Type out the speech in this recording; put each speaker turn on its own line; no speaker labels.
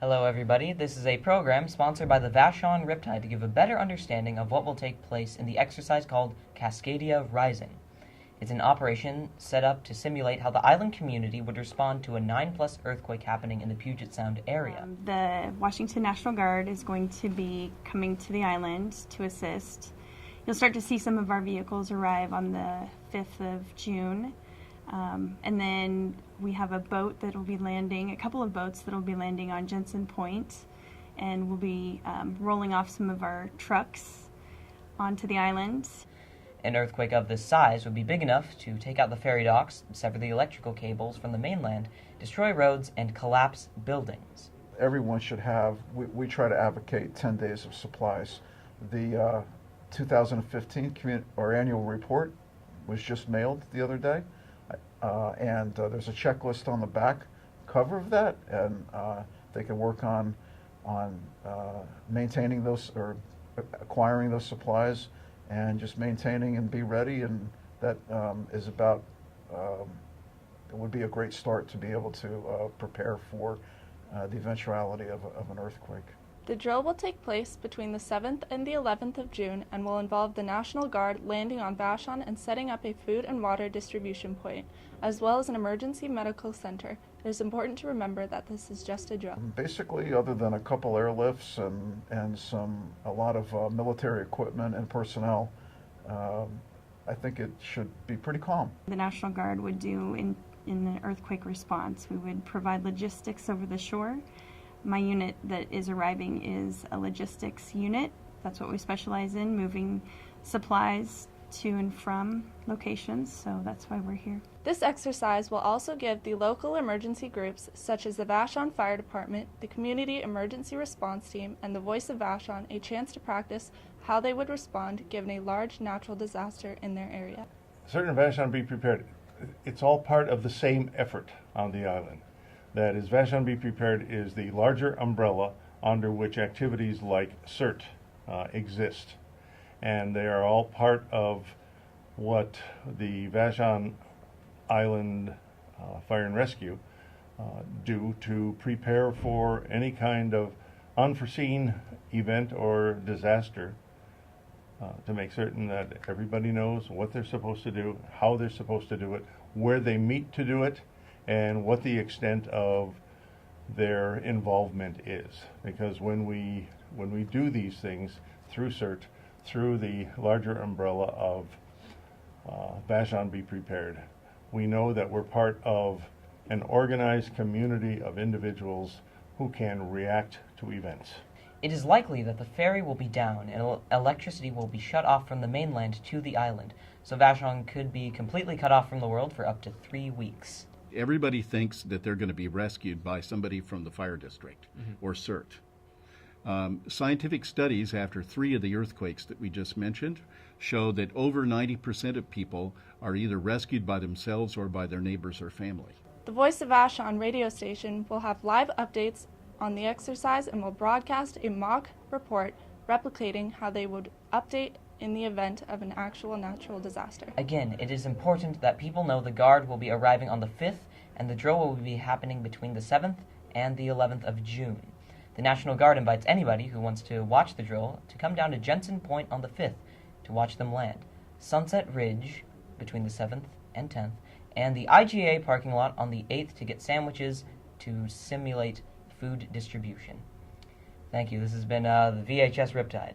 Hello everybody, this is a program sponsored by the VHS Riptide to give a better understanding of what will take place in the exercise called Cascadia Rising. It's an operation set up to simulate how the island community would respond to a 9+ earthquake happening in the Puget Sound area.
The Washington National Guard is going to be coming to the island to assist. You'll start to see some of our vehicles arrive on the 5th of June. And then we have a boat that will be landing, a couple of boats that will be landing on Jensen Point, and we'll be rolling off some of our trucks onto the island.
An earthquake of this size would be big enough to take out the ferry docks, sever the electrical cables from the mainland, destroy roads, and collapse buildings.
Everyone should have, we try to advocate 10 days of supplies. The 2015 our annual report was just mailed the other day, and there's a checklist on the back cover of that, and they can work on maintaining those or acquiring those supplies and just maintaining and be ready, and that is about, it would be a great start to be able to prepare for the eventuality of an earthquake.
The drill will take place between the 7th and the 11th of June and will involve the National Guard landing on Vashon and setting up a food and water distribution point, as well as an emergency medical center. It is important to remember that this is just a drill.
Basically, other than a couple airlifts and a lot of military equipment and personnel, I think it should be pretty calm.
The National Guard would do in the earthquake response. We would provide logistics over the shore. My unit that is arriving is a logistics unit. That's what we specialize in, moving supplies to and from locations, so that's why we're here.
This exercise will also give the local emergency groups, such as the Vashon Fire Department, the Community Emergency Response Team, and the Voice of Vashon, a chance to practice how they would respond given a large natural disaster in their area.
Certain Vashon Be Prepared, it's all part of the same effort on the island. That is, Vashon Be Prepared is the larger umbrella under which activities like CERT exist. And they are all part of what the Vashon Island Fire and Rescue do to prepare for any kind of unforeseen event or disaster, to make certain that everybody knows what they're supposed to do, how they're supposed to do it, where they meet to do it, and what the extent of their involvement is. Because when we do these things through CERT, through the larger umbrella of Vashon Be Prepared, we know that we're part of an organized community of individuals who can react to events.
It is likely that the ferry will be down and electricity will be shut off from the mainland to the island, so Vashon could be completely cut off from the world for up to 3 weeks.
Everybody thinks that they're going to be rescued by somebody from the fire district or CERT. Scientific studies after 3 of the earthquakes that we just mentioned show that over 90% of people are either rescued by themselves or by their neighbors or family.
The Voice of Vashon radio station will have live updates on the exercise and will broadcast a mock report replicating how they would update in the event of an actual natural disaster.
Again, it is important that people know the Guard will be arriving on the 5th and the drill will be happening between the 7th and the 11th of June. The National Guard invites anybody who wants to watch the drill to come down to Jensen Point on the 5th to watch them land, Sunset Ridge between the 7th and 10th, and the IGA parking lot on the 8th to get sandwiches to simulate food distribution. Thank you. This has been the VHS Riptide.